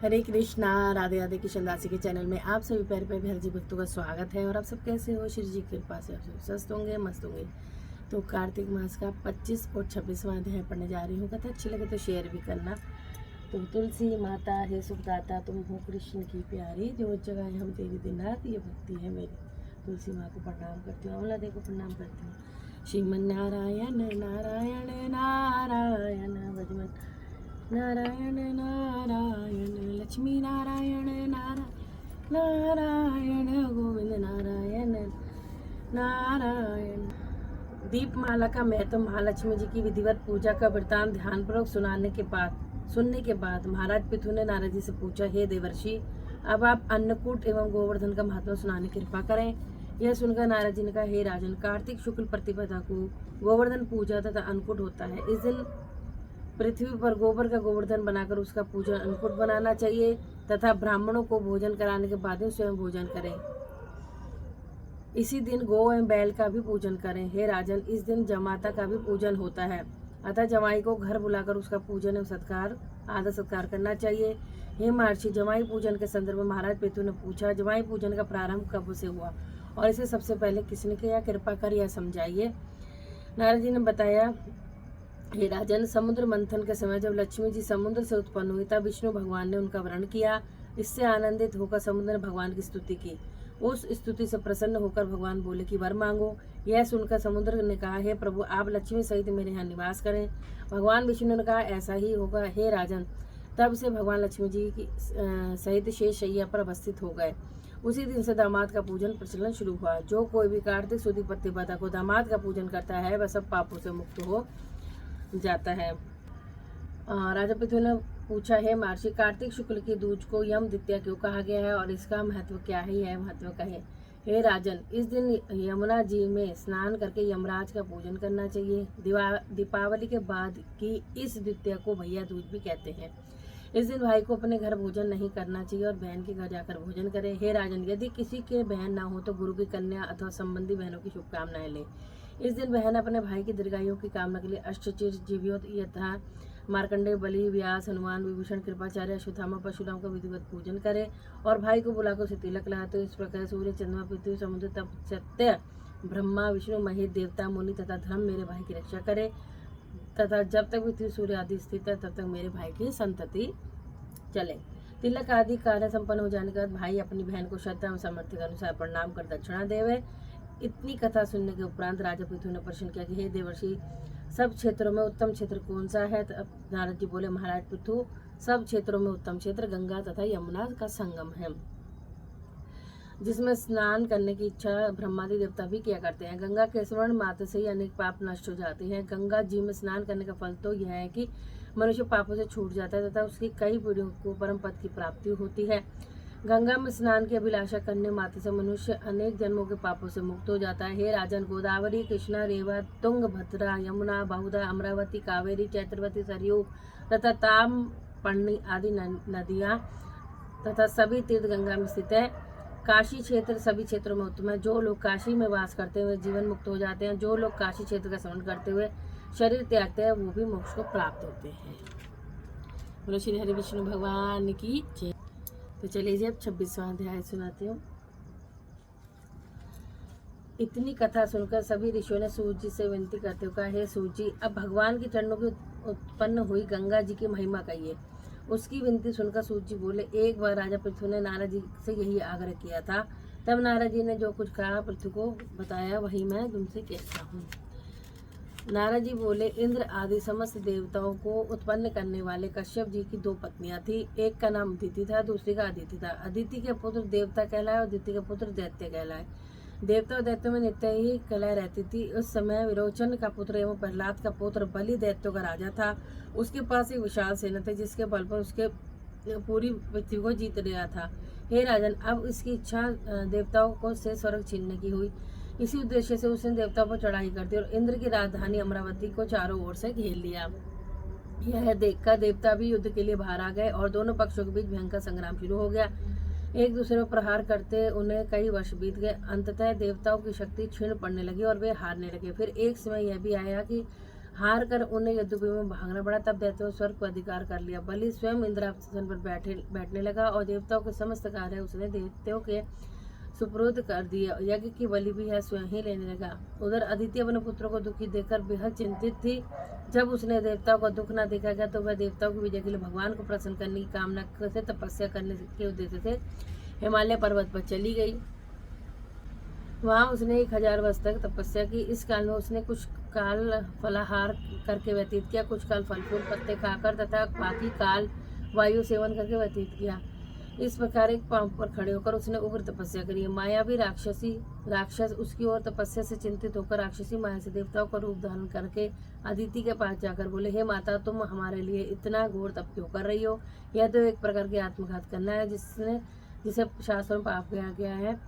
हरे कृष्णा। राधे राधे कृष्ण दासी के चैनल में आप सभी प्यारे प्यारे हर जी भक्तों का स्वागत है। और आप सब कैसे हो? श्री जी की कृपा से आप सब स्वस्थ होंगे, मस्त होंगे। तो कार्तिक मास का 25 और 26वां अध्याय पढ़ने जा रही हूँ। कथा अच्छी लगे तो शेयर भी करना। तो तुलसी माता है सुखदाता, तुम हो कृष्ण की प्यारी, जो जगह हम तेरी दिन रात, ये भक्ति है मेरी। तुलसी माँ को प्रणाम करती हूँ, अमला देव को प्रणाम करती हूँ। श्रीमन नारायण नारायण नारायण भजमन नारायण नारायण लक्ष्मी नारायण नारायण नारायण गोविंद नारायण नारायण। दीपमाला का महत्व। महालक्ष्मी जी की विधिवत पूजा का वृतांत ध्यानपूर्वक सुनने के बाद महाराज पृथु ने नारद जी से पूछा, हे देवर्षि, अब आप अन्नकूट एवं गोवर्धन का महत्व सुनाने की कृपा करें। यह सुनकर नारद जी ने कहा, हे राजन, कार्तिक शुक्ल प्रतिपदा को गोवर्धन पूजा तथा अन्नकूट होता है। इस दिन पृथ्वी पर गोबर का गोवर्धन बनाकर उसका पूजन अन्नकूट बनाना चाहिए तथा ब्राह्मणों को भोजन कराने के बाद स्वयं भोजन करें। इसी दिन गौ एवं बैल का भी पूजन करें। हे राजन, इस दिन जमाता का भी पूजन होता है, अतः जमाई को घर बुलाकर उसका पूजन एवं आदर सत्कार करना चाहिए। हे महर्षि, जमाई पूजन के संदर्भ में महाराज पृथु ने पूछा, जमाई पूजन का प्रारंभ कब से हुआ और इसे सबसे पहले किसने किया? कृपा कर यह समझाइए। नारद जी ने बताया, हे राजन, समुद्र मंथन के समय जब लक्ष्मी जी समुद्र से उत्पन्न हुई तब विष्णु भगवान ने उनका वर्ण किया। इससे आनंदित होकर समुद्र ने भगवान की स्तुति की। उस स्तुति से प्रसन्न होकर भगवान बोले कि वर मांगो। यह सुनकर समुद्र ने कहा, हे प्रभु, आप लक्ष्मी सहित मेरे यहाँ निवास करें। भगवान विष्णु ने कहा, ऐसा ही होगा हे राजन। तब से भगवान लक्ष्मी जी की सहित शेष शैया पर अवस्थित हो गए। उसी दिन से दामाद का पूजन प्रचलन शुरू हुआ। जो कोई भी कार्तिक शुद्ध प्रतिपदा को दामाद का पूजन करता है वह सब पापों से मुक्त हो जाता है। राजा पृथु ने पूछा, है महर्षि, कार्तिक शुक्ल की दूज को यम द्वितीया क्यों कहा गया है और इसका महत्व क्या है? यह महत्व कहे। हे राजन, इस दिन यमुना जी में स्नान करके यमराज का पूजन करना चाहिए। दीपावली के बाद की इस द्वितीया को भैया दूज भी कहते हैं। इस दिन भाई को अपने घर भोजन नहीं करना चाहिए और बहन के घर जाकर भोजन करे। हे राजन, यदि किसी के बहन ना हो तो गुरु की कन्या अथवा संबंधी बहनों की शुभकामनाएं ले। इस दिन बहन अपने भाई की दीर्घायु की कामना के लिए अष्टचिरंजीवियों यथा मार्कंडेय, बलि, व्यास, हनुमान, विभीषण, कृपाचार्य, अश्वत्थामा, परशुराम का विधिवत पूजन करे और भाई को बुलाकर उसे तिलक लगाए। तो इस प्रकार सूर्य, चंद्रमा, पृथ्वी, समुद्र, तप, सत्य, ब्रह्मा, विष्णु, महेश, देवता, मुनि तथा धर्म मेरे भाई की रक्षा करे तथा जब तक पृथ्वी सूर्य आदि स्थित है तब तक मेरे भाई की संतति चले। तिलक आदि कार्य संपन्न हो जाने के बाद भाई अपनी बहन को श्रद्धा एवं सामर्थ्य के अनुसार प्रणाम कर दक्षिणा देवे। इतनी कथा सुनने के उपरांत राजा पृथु ने प्रश्न किया कि हे देवर्षि, सब क्षेत्रों में उत्तम क्षेत्र कौन सा है? तब नारद जी बोले, महाराज पृथु, सब क्षेत्रों में उत्तम क्षेत्र गंगा तथा यमुना का संगम है, जिसमें स्नान करने की इच्छा ब्रह्मादि देवता भी किया करते हैं। गंगा के स्मरण मात्र से ही अनेक पाप नष्ट हो जाते हैं। गंगा जी में स्नान करने का फल तो यह है कि मनुष्य पापों से छूट जाता है तथा उसकी कई पीढ़ियों को परम पद की प्राप्ति होती है। गंगा में स्नान की अभिलाषा करने मात्र से मनुष्य अनेक जन्मों के पापों से मुक्त हो जाता है। हे राजन, गोदावरी, कृष्णा, रेवा, तुंग, भद्रा, यमुना, बहुधा, अमरावती, कावेरी, चैत्रवती, सरयू तथा ताम्रपर्णी आदि नदियाँ तथा सभी तीर्थ गंगा में स्थित है। काशी क्षेत्र सभी क्षेत्रों में उत्तम है। जो लोग काशी में वास करते हुए जीवन मुक्त हो जाते हैं, जो लोग काशी क्षेत्र का स्मरण करते हुए शरीर त्यागते हैं, वो भी मोक्ष को प्राप्त होते हैं। बोलो श्री हरि विष्णु भगवान की जय। तो चलिए जी, अब 26वां अध्याय सुनाती हूँ। इतनी कथा सुनकर सभी ऋषियों ने सूर्य जी से विनती करते हुए कहा, हे सूर्य जी, अब भगवान के चरणों की उत्पन्न हुई गंगा जी की महिमा कहिए। उसकी विनती सुनकर सूर्य जी बोले, एक बार राजा पृथु ने नारद जी से यही आग्रह किया था। तब नारद जी ने जो कुछ कहा पृथु को बताया, वही मैं तुमसे कहता हूँ। नारद जी बोले, इंद्र आदि समस्त देवताओं को उत्पन्न करने वाले कश्यप जी की दो पत्नियां थी। एक का नाम अदिति था, दूसरी का अदिति था। अदिति के पुत्र देवता कहलाए और अदिति के पुत्र दैत्य कहलाए। देवता और दैत्यों में नित्य ही कलह रहती थी। उस समय विरोचन का पुत्र एवं प्रहलाद का पुत्र बलि दैत्यों का राजा था। उसके पास एक विशाल सेना थी, जिसके बल पर उसके पूरी पृथ्वी को जीत लिया था। हे राजन, अब इसकी इच्छा देवताओं को से स्वर्ग छीनने की हुई। इसी उद्देश्य से उसने देवताओं पर चढ़ाई कर दी और इंद्र की राजधानी अमरावती को चारों ओर से घेर लिया। यह देखकर देवता भी युद्ध के लिए बाहर आ गए और दोनों पक्षों के बीच भयंकर संग्राम शुरू हो गया। एक दूसरे पर प्रहार करते उन्हें कई वर्ष बीत गए। अंततः देवताओं की शक्ति क्षीण पड़ने लगी और वे हारने लगे। फिर एक समय यह भी आया कि हार कर उन्हें यद्यपि में भागना पड़ा। तब दैत्यों ने स्वर्ग पर अधिकार कर लिया। बलि स्वयं इंद्रासन पर बैठने लगा और देवताओं के समस्त कार्य उसने दैत्यों के सुपुर्द कर दिया। यज्ञ की बलि भी है स्वयं ही लेने लगा। उधर अदिति अपने पुत्रों को दुखी देखकर बेहद चिंतित थी। जब उसने देवताओं का दुख न देखा गया तो वह देवताओं की विजय के लिए भगवान को प्रसन्न करने की कामना से तपस्या करने के उद्देश्य से हिमालय पर्वत पर चली गई। वहाँ उसने 1000 वर्ष तक तपस्या की। इस काल में उसने कुछ काल फलाहार करके व्यतीत किया, कुछ काल फल फूल पत्ते खाकर तथा बाकी काल वायु सेवन करके व्यतीत किया। इस प्रकार एक पांव पर खड़े होकर उसने उग्र तपस्या करी। मायावी राक्षस उसकी ओर तपस्या से चिंतित होकर राक्षसी माया से देवताओं का रूप धारण करके अदिति के पास जाकर बोले, हे माता, तुम हमारे लिए इतना घोर तप क्यों कर रही हो? यह तो एक प्रकार की आत्मघात करना है जिसे शास्त्रों में पाप किया गया है।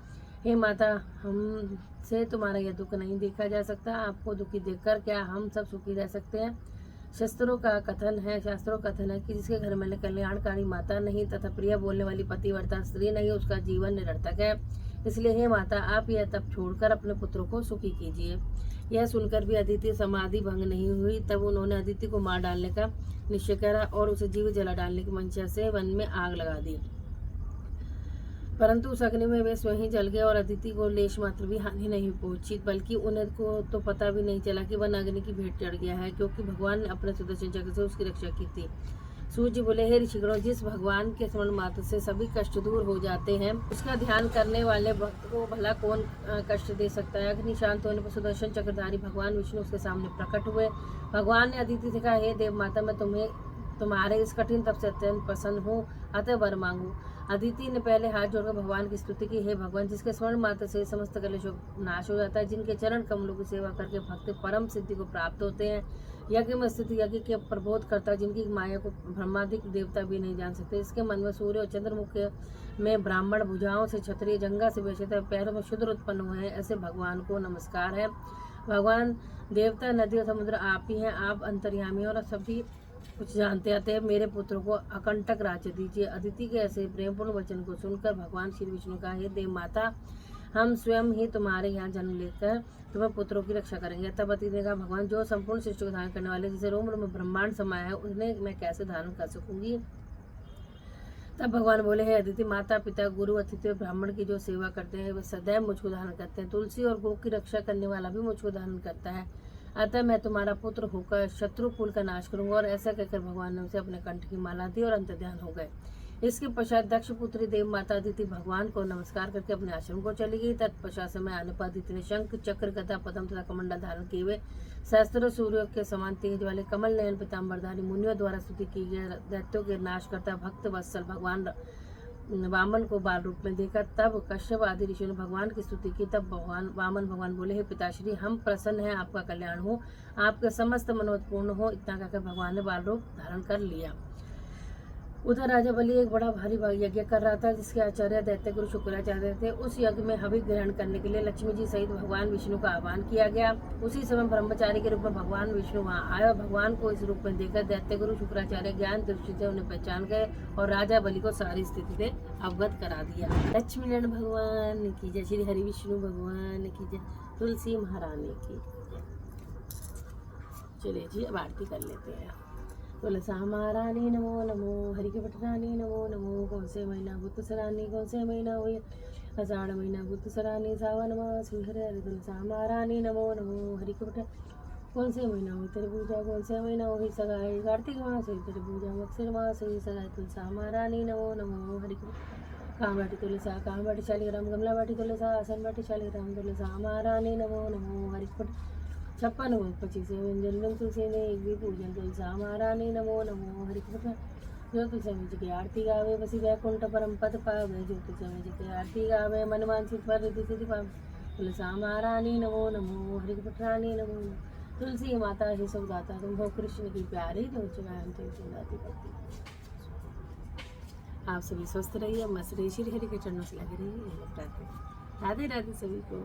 हे माता, हमसे तुम्हारा यह दुख नहीं देखा जा सकता। आपको दुखी देखकर क्या हम सब सुखी रह सकते हैं? शास्त्रों का कथन है कि जिसके घर में कल्याणकारी माता नहीं तथा प्रिय बोलने वाली पतिव्रता स्त्री नहीं, उसका जीवन निरर्थक है। इसलिए हे माता, आप यह तप छोड़कर अपने पुत्रों को सुखी कीजिए। यह सुनकर भी अदिति समाधि भंग नहीं हुई। तब उन्होंने अदिति को मार डालने का निश्चय करा और उसे जीव जला डालने की मंशा से वन में आग लगा दी। परंतु उस अग्नि में वे स्वयं जल गए और अदिति को लेश मात्र भी हानि नहीं पहुंची, बल्कि उन्हें को तो पता भी नहीं चला कि वह अग्नि की भेंट चढ़ गया है, क्योंकि भगवान ने अपने सुदर्शन चक्र से उसकी रक्षा की थी। सूर्य बोले, हे ऋषिगणों, जिस भगवान के स्मरण मात्र से सभी कष्ट दूर हो जाते हैं, उसका ध्यान करने वाले भक्त को भला कौन कष्ट दे सकता है? अग्नि शांत होने पर सुदर्शन चक्रधारी भगवान विष्णु उसके सामने प्रकट हुए। भगवान ने अदिति से कहा, हे देव माता, मैं तुम्हारे इस कठिन तप से अत्यंत प्रसन्न हूँ, अतः वर मांगू। अदिति ने पहले हाथ जोड़कर भगवान की स्तुति की, हे भगवान, जिसके स्वर्ण मात्र से समस्त कलेश नाश हो जाता है, जिनके चरण कमलों की सेवा करके भक्त परम सिद्धि को प्राप्त होते हैं, यज्ञ में स्थित यज्ञ के प्रबोध करता, जिनकी माया को ब्रह्मादिक देवता भी नहीं जान सकते, इसके मन में सूर्य और चंद्रमुख में ब्राह्मण, भुजाओं से क्षत्रिय, जंगा से वैश्य, पैरों में शूद्र उत्पन्न हुए हैं, ऐसे भगवान को नमस्कार है। भगवान देवता, नदी और समुद्र आप ही हैं। आप अंतर्यामी और सभी कुछ जानते आते हैं। मेरे पुत्रों को अकंटक राज्य दीजिए। अदिति के ऐसे प्रेमपूर्ण वचन को सुनकर भगवान श्री विष्णु का, हे देव माता, हम स्वयं ही तुम्हारे यहाँ जन्म लेकर तुम्हें पुत्रों की रक्षा करेंगे। तब अदिति ने कहा, भगवान, जो संपूर्ण सृष्टि को धारण करने वाले, जिसे रोम रोम ब्रह्मांड समाया है, उन्हें मैं कैसे धारण कर सकूंगी? तब भगवान बोले, हे अदिति, माता पिता गुरु अतिथि और ब्राह्मण की जो सेवा करते हैं वे सदैव मुझको धारण करते हैं। तुलसी और गो की रक्षा करने वाला भी मुझको धारण करता है। अतः मैं तुम्हारा पुत्र होकर शत्रु कुल का नाश करूंगा। और ऐसा कहकर भगवान ने उसे अपने कंठ की माला दी और अंतर्ध्यान हो गए। इसके पश्चात दक्ष पुत्री देव माता अदिति भगवान को नमस्कार करके अपने आश्रम को चली गई। तत्पश्चात समय आने पर अदिति ने शंख, चक्र, गदा, पद्म तथा कमंडल धारण किए हुए सहस्त्र सूर्यों के समान तेज वाले कमल नयन पीताम्बरधारी मुनियों द्वारा स्तुति की गई दैत्यों के नाश करता भक्त वत्सल भगवान वामन को बाल रूप में देखा। तब कश्यप आदि ऋषियों ने भगवान की स्तुति की। तब भगवान बोले, हे पिताश्री, हम प्रसन्न हैं, आपका कल्याण हो, आपके समस्त मनोरथ पूर्ण हो। इतना कहकर भगवान ने बाल रूप धारण कर लिया। उधर राजा बलि एक बड़ा भारी यज्ञ कर रहा था, जिसके आचार्य दैत्य गुरु शुक्राचार्य थे। उस यज्ञ में हवि ग्रहण करने के लिए लक्ष्मी जी सहित भगवान विष्णु का आह्वान किया गया। उसी समय ब्रह्मचारी के रूप में भगवान विष्णु वहां आए और भगवान को इस रूप में देखकर दैत्य गुरु शुक्राचार्य ज्ञान दृष्टि से उन्हें पहचान गए और राजा बलि को सारी स्थिति से अवगत करा दिया। लक्ष्मी नारायण भगवान की जय, श्री हरि विष्णु भगवान की जय, तुलसी महारानी की जय। चलिए जी, अब आरती कर लेते हैं। तुलसा महारानी नमो नमो, हरि के पटरानी नमो नमो। कौन से महीना बुद्ध सरानी, कौन से महीना हुई आषाढ़ महीना बुद्ध सरानी, सावन मास हरे हरे। तुलसा महारानी नमो नमो, हरि के पटरा। कौन से महीना हुई तेरी पूजा, कौन से महीना हुई सगाई, कार्तिक मास हुई तेरी पूजा, मत्स्य मास हुई सगाई। तुलसा महारानी नमो नमो, हरि के कहाँ बैठी तुलसा, कहाँ बैठी शालिग्राम, गमला बैठी तुलसा, आसन बैठी शालिग्राम। तुलसा महारानी नमो नमो, हरि के 56 भोग 25 व्यंजन तुलसी ने एक भी पूजन। तुलसा महारानी नमो नमो, हरि के जो तुलसी में जी की आरती गावे, बसी वैकुंठ परम पद पावे। जो तुलसी में जी की आरती गावे, मन मानसिक पर रिद्धि सिद्धि पावे। तुलसा महारानी नमो नमो, हरि के पटरानी नमो। तुलसी माता ही सौदाता, तुम हो कृष्ण की प्यारी, जो चुनाव तुलसी दाती करती। आप सभी स्वस्थ रहिए, मस्त रहिए, श्री हरि के चरणों से लगे रहिए। राधे राधे सभी को।